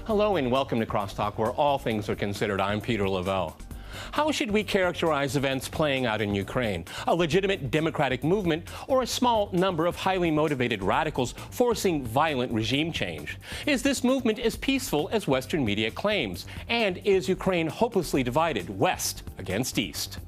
Hello and welcome to CrossTalk, where all things are considered. I'm Peter Lavelle. How should we characterize events playing out in Ukraine? A legitimate democratic movement or a small number of highly motivated radicals forcing violent regime change? Is this movement as peaceful as Western media claims? And is Ukraine hopelessly divided, West against East?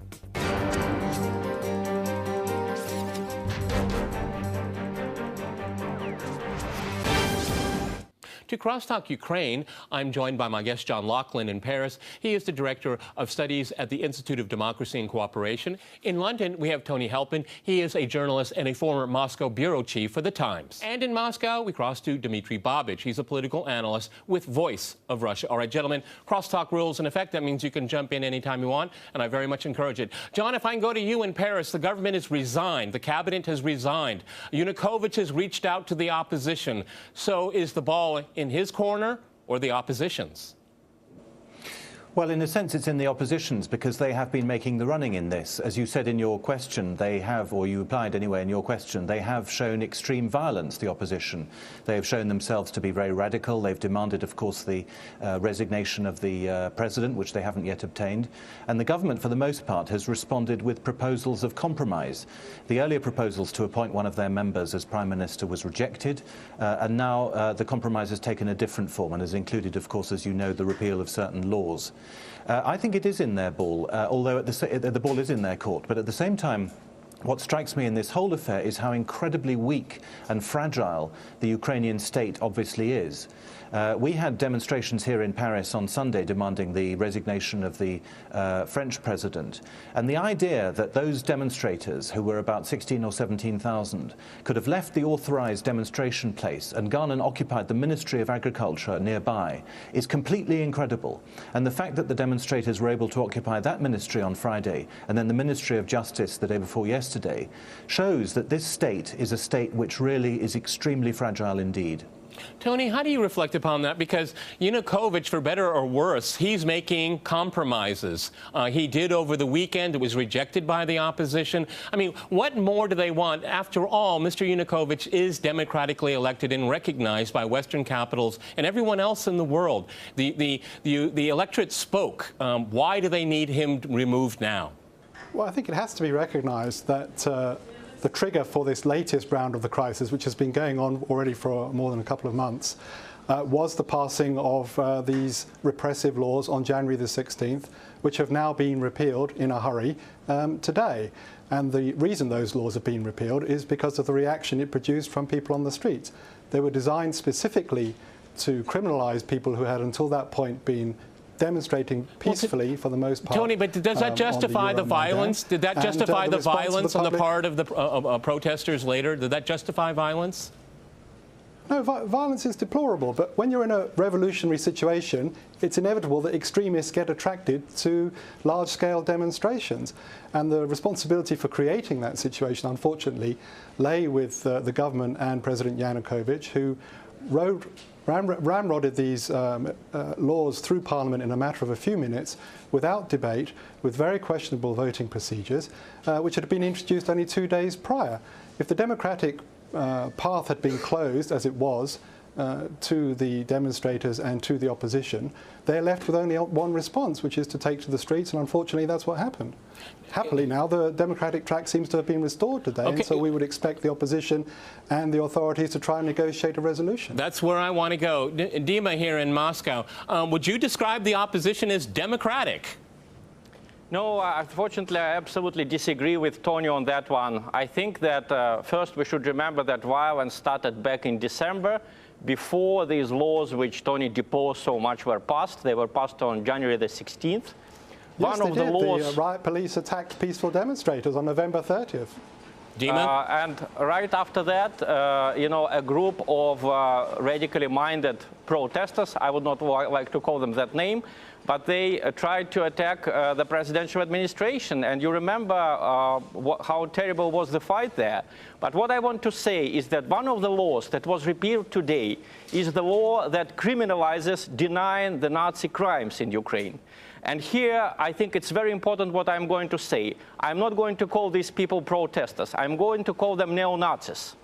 To CrossTalk Ukraine, I'm joined by my guest, John Laughland, in Paris. He is the Director of Studies at the Institute of Democracy and Cooperation. In London, we have Tony Halpin. He is a journalist and a former Moscow bureau chief for The Times. And in Moscow, we cross to Dmitry Babich. He's a political analyst with Voice of Russia. All right, gentlemen, CrossTalk rules in effect. That means you can jump in anytime you want, and I very much encourage it. John, if I can go to you in Paris, the government has resigned. The cabinet has resigned. Yanukovych has reached out to the opposition. So is the ball in his corner or the opposition's? Well, in a sense, it's in the opposition's, because they have been making the running in this. As you said in your question, they have, or you implied anyway in your question, they have shown extreme violence, the opposition. They have shown themselves to be very radical. They've demanded, of course, the resignation of the president, which they haven't yet obtained. And the government, for the most part, has responded with proposals of compromise. The earlier proposals to appoint one of their members as prime minister was rejected, and now the compromise has taken a different form and has included, of course, as you know, the repeal of certain laws. I think it is in their ball, although the ball is in their court. But at the same time, what strikes me in this whole affair is how incredibly weak and fragile the Ukrainian state obviously is. We had demonstrations here in Paris on Sunday demanding the resignation of the French president. And the idea that those demonstrators, who were about 16 or 17,000, could have left the authorized demonstration place and gone and occupied the Ministry of Agriculture nearby is completely incredible. And the fact that the demonstrators were able to occupy that ministry on Friday and then the Ministry of Justice the day before yesterday shows that this state is a state which really is extremely fragile indeed. Tony, how do you reflect upon that? Because Yanukovych, for better or worse, he's making compromises. He did over the weekend. It was rejected by the opposition. I mean, what more do they want? After all, Mr. Yanukovych is democratically elected and recognized by Western capitals and everyone else in the world. The electorate spoke. Why do they need him removed now? Well, I think it has to be recognized that the trigger for this latest round of the crisis, which has been going on already for more than a couple of months, was the passing of these repressive laws on January the 16th, which have now been repealed in a hurry today. And the reason those laws have been repealed is because of the reaction it produced from people on the streets. They were designed specifically to criminalize people who had until that point been demonstrating peacefully for the most part. Tony, but does that justify the violence? Did that justify the violence on the part of the protesters later? Did that justify violence? No, violence is deplorable, but when you're in a revolutionary situation, it's inevitable that extremists get attracted to large-scale demonstrations. And the responsibility for creating that situation, unfortunately, lay with the government and President Yanukovych, who ramrodded these laws through Parliament in a matter of a few minutes, without debate, with very questionable voting procedures, which had been introduced only 2 days prior. If the democratic path had been closed, as it was, to the demonstrators and to the opposition, they're left with only one response, which is to take to the streets, and unfortunately that's what happened. Happily now, the democratic track seems to have been restored today, and so we would expect the opposition and the authorities to try and negotiate a resolution. That's where I want to go. Dima here in Moscow, would you describe the opposition as democratic? No, unfortunately, I absolutely disagree with Tony on that one. I think that first we should remember that violence started back in December, before these laws which Tony deposed so much were passed. They were passed on January the 16th. Yes, the riot police attacked peaceful demonstrators on November 30th. And right after that, you know, a group of radically minded protesters, I would not like to call them that name, but they tried to attack the presidential administration. And you remember how terrible was the fight there. But what I want to say is that one of the laws that was repealed today is the law that criminalizes denying the Nazi crimes in Ukraine. And here, I think it's very important what I'm going to say. I'm not going to call these people protesters. I'm going to call them neo-Nazis.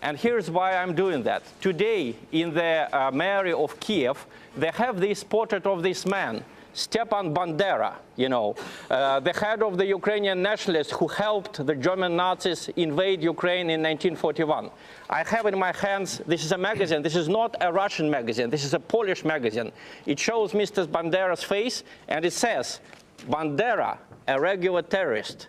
And here's why I'm doing that. Today, in the mayor of Kiev, they have this portrait of this man, Stepan Bandera, you know, the head of the Ukrainian nationalists who helped the German Nazis invade Ukraine in 1941. I have in my hands, this is a magazine. This is not a Russian magazine. This is a Polish magazine. It shows Mr. Bandera's face, and it says, Bandera, a regular terrorist.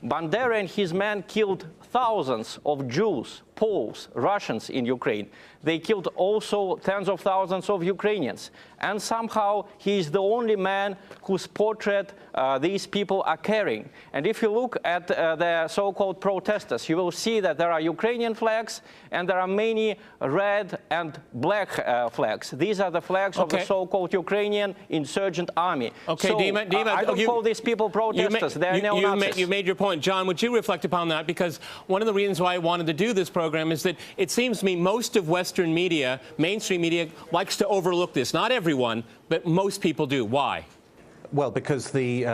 Bandera and his men killed thousands of Jews, Poles, Russians in Ukraine. They killed also tens of thousands of Ukrainians. And somehow he is the only man whose portrait these people are carrying. And if you look at the so-called protesters, you will see that there are Ukrainian flags and there are many red and black flags. These are the flags of the so-called Ukrainian insurgent army. Okay, so, Dima, I don't call these people protesters. They are neo-Nazis. You made your point. John, would you reflect upon that? Because one of the reasons why I wanted to do this program is that it seems to me most of Western media, mainstream media, likes to overlook this. Not everyone, but most people do. Why? Well, because the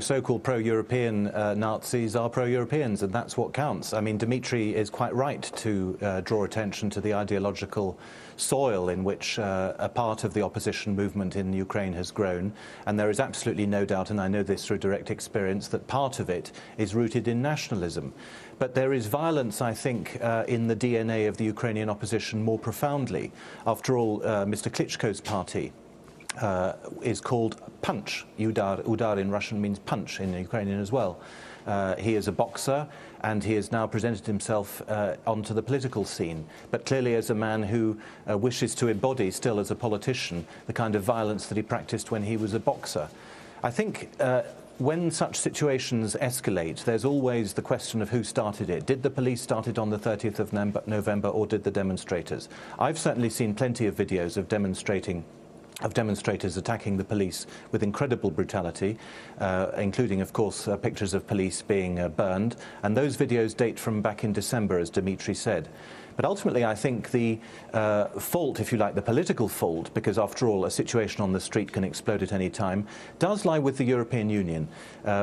so-called pro-European Nazis are pro-Europeans, and that's what counts. I mean, Dmitry is quite right to draw attention to the ideological soil in which a part of the opposition movement in Ukraine has grown, and there is absolutely no doubt, and I know this through direct experience, that part of it is rooted in nationalism. But there is violence, I think, in the DNA of the Ukrainian opposition more profoundly. After all, Mr. Klitschko's party is called Punch. Udar in Russian means punch in Ukrainian as well. He is a boxer, and he has now presented himself onto the political scene, but clearly as a man who wishes to embody still as a politician the kind of violence that he practiced when he was a boxer. I think when such situations escalate, there's always the question of who started it. Did the police start it on the 30th of November, or did the demonstrators? I've certainly seen plenty of videos of demonstrators attacking the police with incredible brutality, including, of course, pictures of police being burned. And those videos date from back in December, as Dmitry said. But ultimately, I think the fault, if you like, the political fault, because after all, a situation on the street can explode at any time, does lie with the European Union.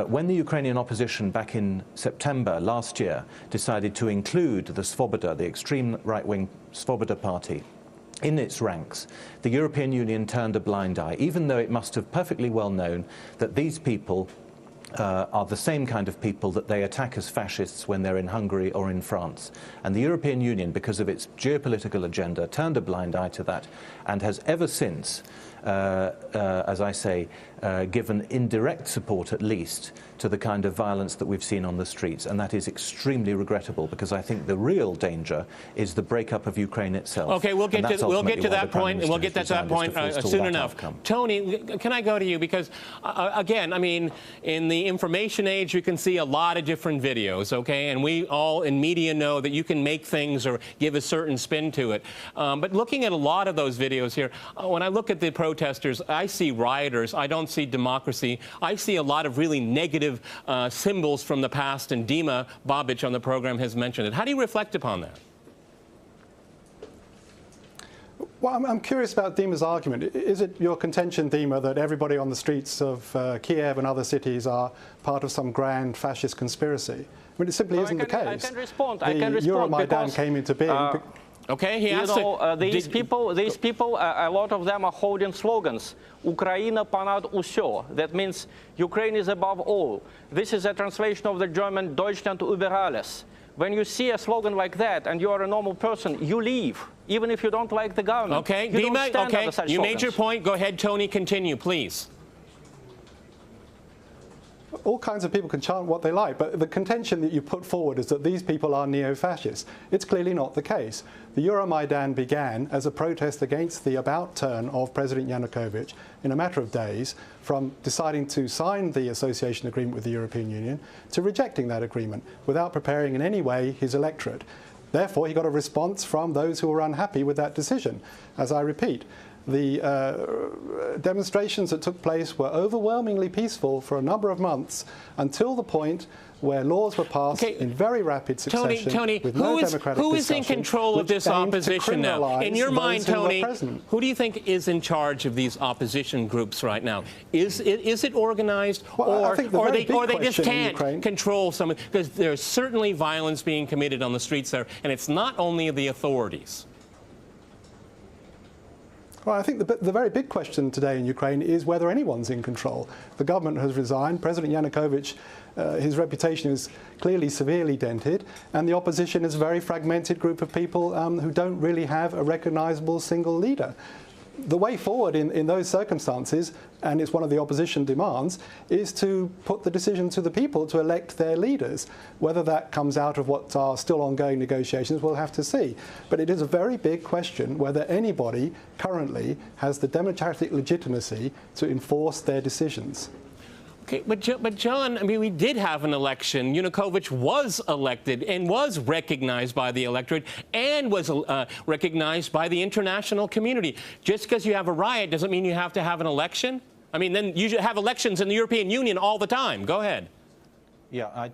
When the Ukrainian opposition back in September last year decided to include the Svoboda, the extreme right-wing Svoboda party, in its ranks, the European Union turned a blind eye, even though it must have perfectly well known that these people are the same kind of people that they attack as fascists when they're in Hungary or in France. And the European Union, because of its geopolitical agenda, turned a blind eye to that and has ever since, as I say, given indirect support at least to the kind of violence that we've seen on the streets. And that is extremely regrettable, because I think the real danger is the breakup of Ukraine itself. Okay, we'll get to that point, and we'll get to that point soon enough. Tony, can I go to you? Because, again, I mean, in the information age, you can see a lot of different videos, okay? And we all in media know that you can make things or give a certain spin to it. But looking at a lot of those videos here, when I look at the protesters, I see rioters. I don't see democracy. I see a lot of really negative symbols from the past, and Dima Babich on the program has mentioned it. How do you reflect upon that? Well, I'm curious about Dima's argument. Is it your contention, Dima, that everybody on the streets of Kiev and other cities are part of some grand fascist conspiracy? I mean, it simply isn't the case. I can respond. Euromaidan came into being. Okay, he has these people, a lot of them are holding slogans. Ukraina понад усё. That means Ukraine is above all. This is a translation of the German Deutschland über alles. When you see a slogan like that and you are a normal person, you leave, even if you don't like the government. Okay, you don't stand under such you slogans. made your point. Go ahead, Tony, continue, please. All kinds of people can chant what they like, but the contention that you put forward is that these people are neo-fascists. It's clearly not the case. The Euromaidan began as a protest against the about-turn of President Yanukovych in a matter of days, from deciding to sign the association agreement with the European Union to rejecting that agreement without preparing in any way his electorate. Therefore, he got a response from those who were unhappy with that decision. As I repeat, The demonstrations that took place were overwhelmingly peaceful for a number of months until the point where laws were passed in very rapid succession Tony, with no democratic who is in control of this opposition now? In your mind, Tony, who do you think is in charge of these opposition groups right now? Is it organized, or they just can't control some? Because there's certainly violence being committed on the streets there, and it's not only the authorities. Well, I think the very big question today in Ukraine is whether anyone's in control. The government has resigned. President Yanukovych, his reputation is clearly severely dented, and the opposition is a very fragmented group of people who don't really have a recognizable single leader. The way forward in those circumstances, and it's one of the opposition demands, is to put the decision to the people to elect their leaders. Whether that comes out of what are still ongoing negotiations, we'll have to see. But it is a very big question whether anybody currently has the democratic legitimacy to enforce their decisions. Okay, but John, I mean, we did have an election. Yanukovych was elected and was recognized by the electorate and was recognized by the international community. Just because you have a riot doesn't mean you have to have an election. I mean, then you should have elections in the European Union all the time. Go ahead. Yeah, I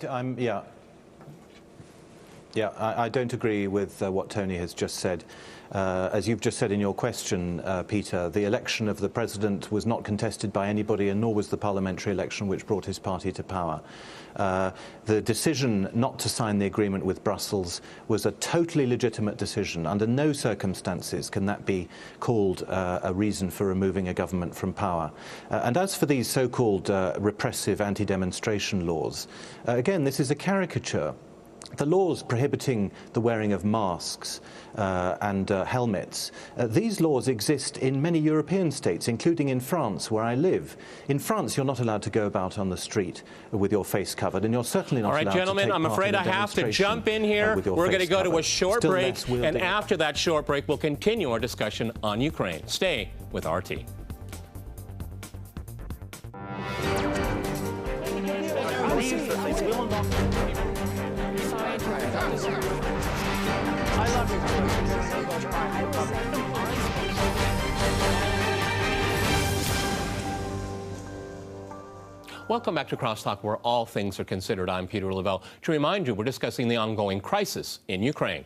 don't agree with what Tony has just said. As you've just said in your question, Peter, the election of the president was not contested by anybody, and nor was the parliamentary election which brought his party to power. The decision not to sign the agreement with Brussels was a totally legitimate decision. Under no circumstances can that be called a reason for removing a government from power. And as for these so-called repressive anti-demonstration laws, again, this is a caricature. The laws prohibiting the wearing of masks and helmets, these laws exist in many European states, including in France, where I live. In France, you're not allowed to go about on the street with your face covered, and you're certainly not allowed to take part in a demonstration. All right, gentlemen, I'm afraid I have to jump in here. We're going to go to a short break, and after that short break, we'll continue our discussion on Ukraine. Stay with RT. Welcome back to CrossTalk, where all things are considered. I'm Peter Lavelle. To remind you, we're discussing the ongoing crisis in Ukraine.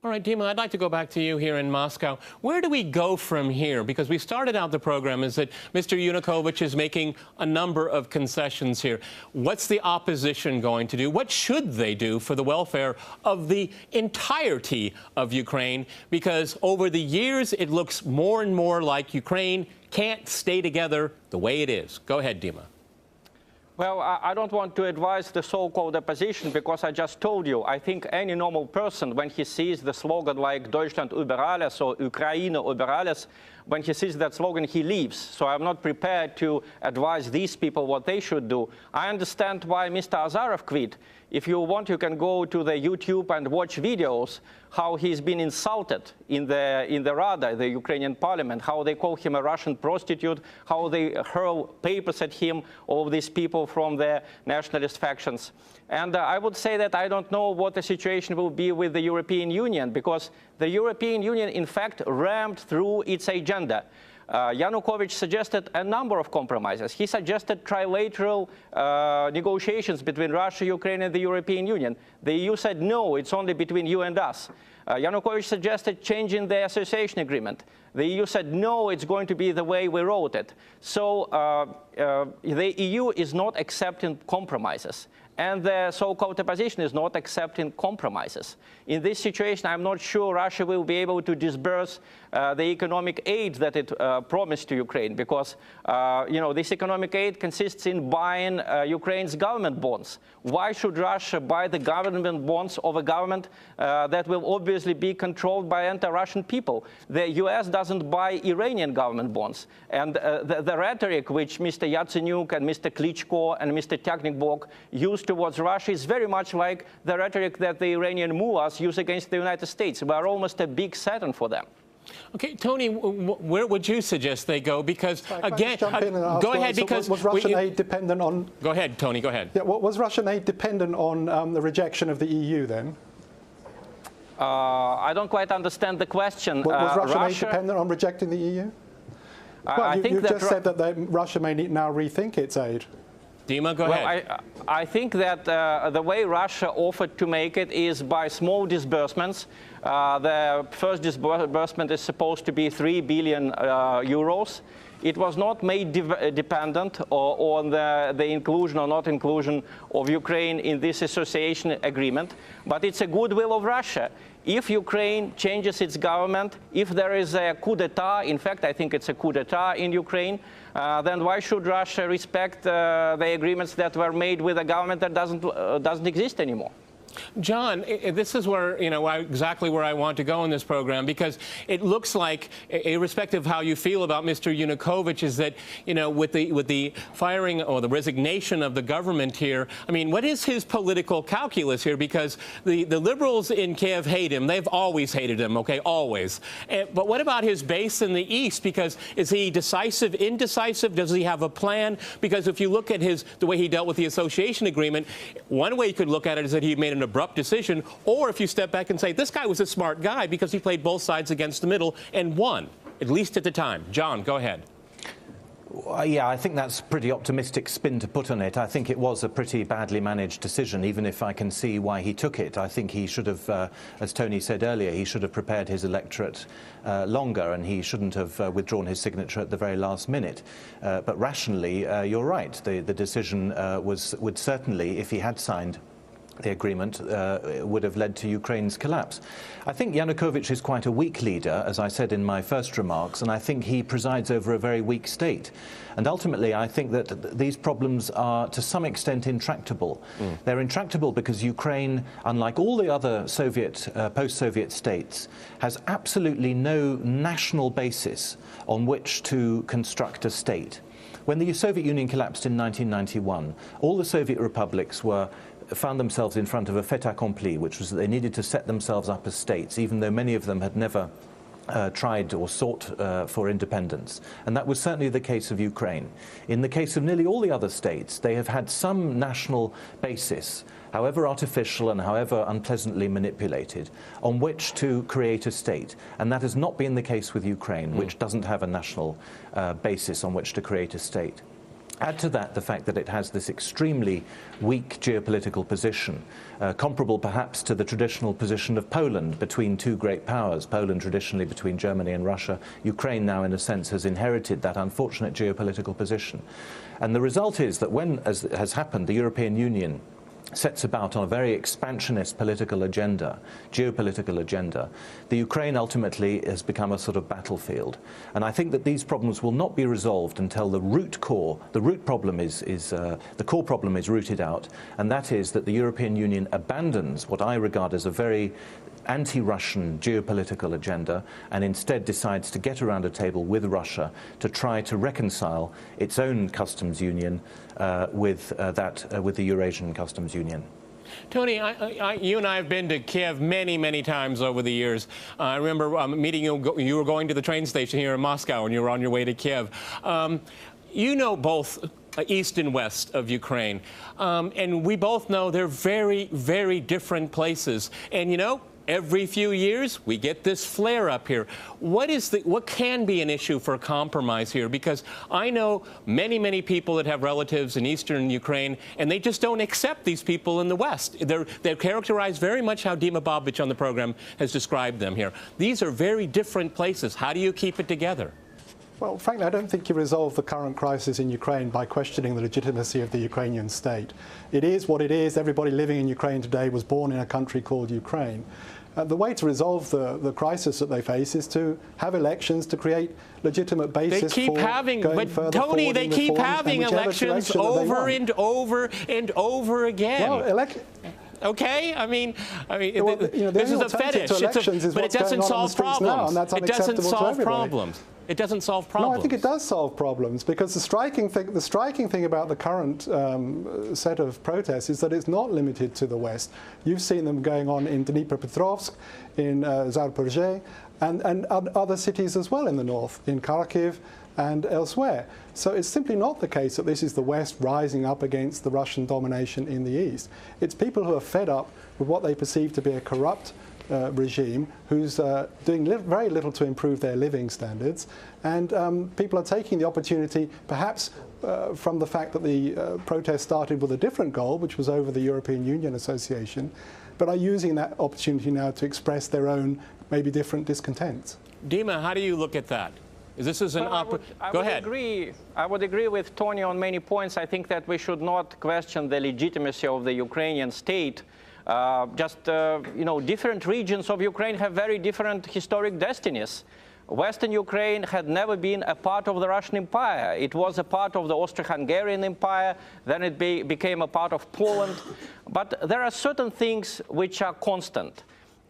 All right, Dima, I'd like to go back to you here in Moscow. Where do we go from here? Because we started out the program as that Mr. Yanukovych is making a number of concessions here. What's the opposition going to do? What should they do for the welfare of the entirety of Ukraine? Because over the years, it looks more and more like Ukraine can't stay together the way it is. Go ahead, Dima. Well, I don't want to advise the so-called opposition, because I just told you, I think any normal person, when he sees the slogan like Deutschland über alles or Ukraine über alles, when he sees that slogan, he leaves. So I'm not prepared to advise these people what they should do. I understand why Mr. Azarov quit. If you want, you can go to the YouTube and watch videos how he's been insulted in the Rada, the Ukrainian parliament, how they call him a Russian prostitute, how they hurl papers at him, all these people from the nationalist factions. And I would say that I don't know what the situation will be with the European Union, because the European Union, in fact, rammed through its agenda. Yanukovych suggested a number of compromises. He suggested trilateral negotiations between Russia, Ukraine, and the European Union. The EU said, no, it's only between you and us. Yanukovych suggested changing the association agreement. The EU said, no, it's going to be the way we wrote it. So the EU is not accepting compromises, and the so-called opposition is not accepting compromises. In this situation, I'm not sure Russia will be able to disburse the economic aid that it promised to Ukraine, because this economic aid consists in buying Ukraine's government bonds. Why should Russia buy the government bonds of a government that will obviously be controlled by anti-Russian people? The US doesn't buy Iranian government bonds. And the rhetoric which Mr. Yatsenyuk and Mr. Klitschko and Mr. Technikbok used towards Russia is very much like the rhetoric that the Iranian mullahs use against the United States. We are almost a big Satan for them. Okay, Tony, where would you suggest they go? Because, again, go ahead, because... Was Russian aid dependent on... Go ahead, Tony, go ahead. Yeah, was Russian aid dependent on the rejection of the EU then? I don't quite understand the question. Was Russian aid dependent on rejecting the EU? Well, you just said that Russia may now rethink its aid. Dima, go ahead. Well, I think that the way Russia offered to make it is by small disbursements. The first disbursement is supposed to be 3 billion euros. It was not made dependent on the inclusion or not inclusion of Ukraine in this association agreement, but it's a goodwill of Russia. If Ukraine changes its government, if there is a coup d'etat, in fact, I think it's a coup d'etat in Ukraine, then why should Russia respect the agreements that were made with a government that doesn't exist anymore? John, this is where, exactly where I want to go in this program, because it looks like, irrespective of how you feel about Mr. Yanukovych, is that, with the firing or the resignation of the government here, I mean, what is his political calculus here? Because the liberals in Kiev hate him. They've always hated him, okay, always. But what about his base in the east? Because is he decisive, indecisive? Does he have a plan? Because if you look at the way he dealt with the association agreement, one way you could look at it is that he made an abrupt decision, or if you step back and say, this guy was a smart guy because he played both sides against the middle and won, at least at the time. John, go ahead. Yeah, I think that's a pretty optimistic spin to put on it. I think it was a pretty badly managed decision, even if I can see why he took it. I think he should have, as Tony said earlier, he should have prepared his electorate longer, and he shouldn't have withdrawn his signature at the very last minute. But rationally, you're right. The decision would certainly, if he had signed the agreement, would have led to Ukraine's collapse. I think Yanukovych is quite a weak leader, as I said in my first remarks, and I think he presides over a very weak state. And ultimately, I think that these problems are, to some extent, intractable. They're intractable because Ukraine, unlike all the other post-Soviet states, has absolutely no national basis on which to construct a state. When the Soviet Union collapsed in 1991, all the Soviet republics found themselves in front of a fait accompli, which was that they needed to set themselves up as states, even though many of them had never tried or sought for independence. And that was certainly the case of Ukraine. In the case of nearly all the other states, they have had some national basis, however artificial and however unpleasantly manipulated, on which to create a state. And that has not been the case with Ukraine, which doesn't have a national basis on which to create a state. Add to that the fact that it has this extremely weak geopolitical position, comparable perhaps to the traditional position of Poland between two great powers, Poland traditionally between Germany and Russia. Ukraine now, in a sense, has inherited that unfortunate geopolitical position. And the result is that when, as has happened, the European Union sets about on a very expansionist political agenda, geopolitical agenda, the Ukraine ultimately has become a sort of battlefield. And I think that these problems will not be resolved until the core problem is rooted out, and that is that the European Union abandons what I regard as a very anti-Russian geopolitical agenda and instead decides to get around a table with Russia to try to reconcile its own customs union with the Eurasian customs union. Tony, you and I have been to Kiev many, many times over the years. I remember meeting you. You were going to the train station here in Moscow, and you were on your way to Kiev. You know both east and west of Ukraine, and we both know they're very, very different places. And every few years, we get this flare-up here. What can be an issue for compromise here? Because I know many, many people that have relatives in eastern Ukraine, and they just don't accept these people in the West. They're characterized very much how Dima Babich on the program has described them here. These are very different places. How do you keep it together? Well, frankly, I don't think you resolve the current crisis in Ukraine by questioning the legitimacy of the Ukrainian state. It is what it is. Everybody living in Ukraine today was born in a country called Ukraine. The way to resolve the crisis that they face is to have elections to create legitimate basis for going further forward in they keep having elections over and over and over again. Well, okay, I mean, this is a fetish. But it doesn't solve problems. It doesn't solve problems. It doesn't solve problems. No, I think it does solve problems, because the striking thing about the current set of protests is that it's not limited to the West. You've seen them going on in Dnipropetrovsk, in Zaporizhzhia, and other cities as well in the north, in Kharkiv and elsewhere. So it's simply not the case that this is the West rising up against the Russian domination in the East. It's people who are fed up with what they perceive to be a corrupt regime who's doing very little to improve their living standards. And people are taking the opportunity, perhaps from the fact that the protest started with a different goal, which was over the European Union Association, but are using that opportunity now to express their own, maybe different discontents. Dima, how do you look at that? This is an Go ahead. I would agree with Tony on many points. I think that we should not question the legitimacy of the Ukrainian state. Different regions of Ukraine have very different historic destinies. Western Ukraine had never been a part of the Russian Empire. It was a part of the Austro-Hungarian Empire, then it became a part of Poland. But there are certain things which are constant.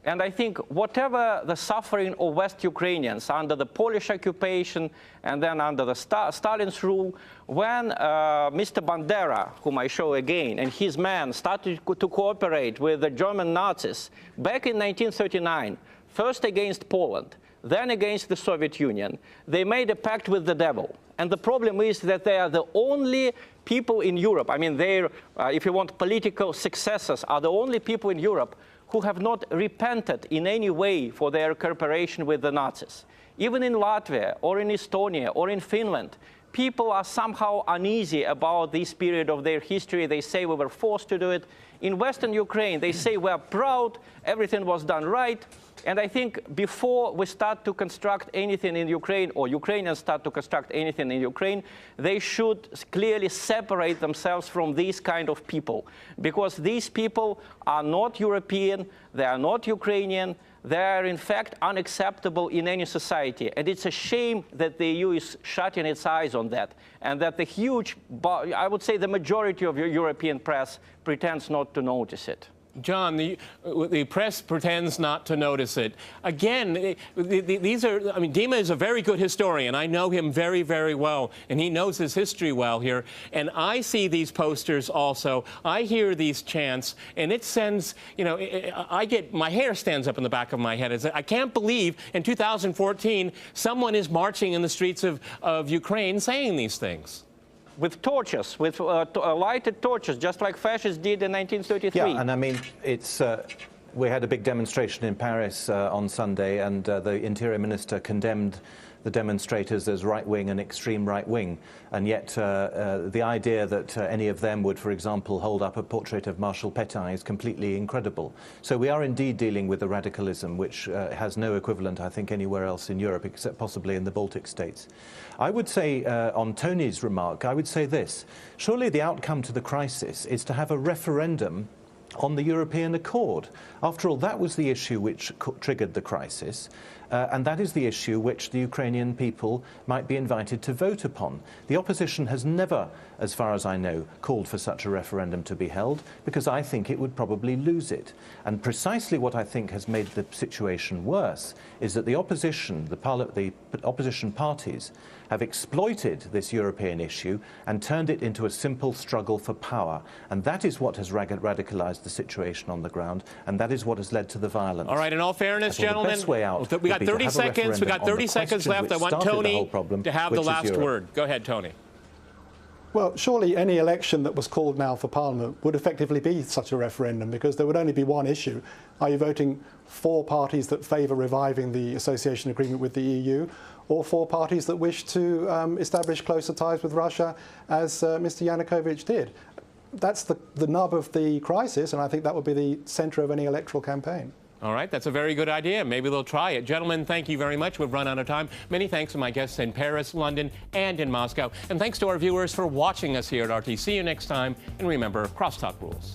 And I think whatever the suffering of West Ukrainians under the Polish occupation and then under the Stalin's rule, when Mr. Bandera, whom I show again, and his men started to cooperate with the German Nazis back in 1939, first against Poland, then against the Soviet Union, they made a pact with the devil. And the problem is that they are the only people in Europe, I mean, if you want political successors, are the only people in Europe who have not repented in any way for their cooperation with the Nazis. Even in Latvia, or in Estonia, or in Finland, people are somehow uneasy about this period of their history. They say we were forced to do it. In Western Ukraine, they say we're proud, everything was done right. And I think before we start to construct anything in Ukraine, or Ukrainians start to construct anything in Ukraine, they should clearly separate themselves from these kind of people. Because these people are not European, they are not Ukrainian, they are in fact unacceptable in any society. And it's a shame that the EU is shutting its eyes on that, and that the huge, I would say the majority of your European press pretends not to notice it. John, the press pretends not to notice it. Again, these are, I mean, Dima is a very good historian. I know him very, very well, and he knows his history well here. And I see these posters also. I hear these chants, and it sends, my hair stands up in the back of my head. I can't believe in 2014 someone is marching in the streets of Ukraine saying these things. With torches, with lighted torches, just like fascists did in 1933. Yeah, and I mean, we had a big demonstration in Paris on Sunday, and the Interior Minister condemned the demonstrators as right-wing and extreme right-wing. And yet the idea that any of them would, for example, hold up a portrait of Marshal Pétain is completely incredible. So we are indeed dealing with a radicalism which has no equivalent, I think, anywhere else in Europe, except possibly in the Baltic states. I would say, on Tony's remark, I would say this. Surely the outcome to the crisis is to have a referendum on the European Accord. After all, that was the issue which triggered the crisis, and that is the issue which the Ukrainian people might be invited to vote upon. The opposition has never, as far as I know, called for such a referendum to be held, because I think it would probably lose it. And precisely what I think has made the situation worse is that the opposition, the opposition parties, have exploited this European issue and turned it into a simple struggle for power. And that is what has radicalized the situation on the ground, and that is what has led to the violence. All right, in all fairness, gentlemen, the best way out we got 30 seconds. We got 30 seconds left. I want Tony to have the last word. Go ahead, Tony. Well, surely any election that was called now for Parliament would effectively be such a referendum, because there would only be one issue. Are you voting for parties that favour reviving the association agreement with the EU, or for parties that wish to establish closer ties with Russia, as Mr. Yanukovych did? That's the nub of the crisis, and I think that would be the centre of any electoral campaign. All right, that's a very good idea. Maybe they'll try it. Gentlemen, thank you very much. We've run out of time. Many thanks to my guests in Paris, London, and in Moscow. And thanks to our viewers for watching us here at RT. See you next time. And remember, CrossTalk rules.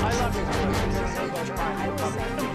I love you.